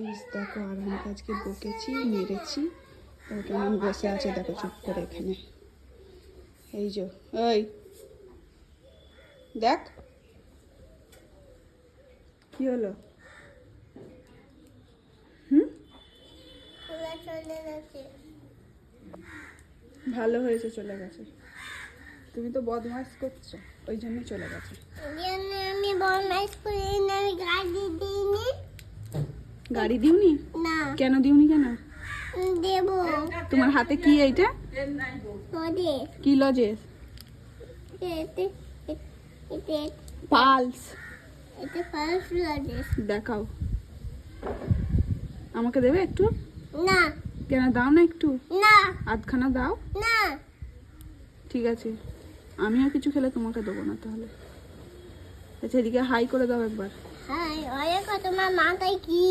Guys দেখো আরহামকে আজকে বকেছি মেরেছি ও কেমন বসে আছে দেখো চুপ করে এখানে। এই যে ওই দেখ কি হলো। ভালো হয়েছে চলে গেছে, তুমি তো বদমাইশ করছো ওই জন্য চলে গেছে। আমি বদমাইশ করি না, আমি গাড়ি দিইনি। গাড়ি দিওনি? না। কেন দিওনি কেন? দেব। তোমার হাতে কি এইটা? লজেস। কি লজেস? এতে এতে পালস। এতে পালস লজেস। দেখাও, আমাকে দেবে একটু? না। কেন দাও না একটু? না। আধখানা দাও। না। ঠিক আছে, আমিও কিছু খেলে তোমাকে দেবো না তাহলে। আচ্ছা এদিকে হাই করে দাও একবার। হাই, ওরে তোমার মাথায় কি?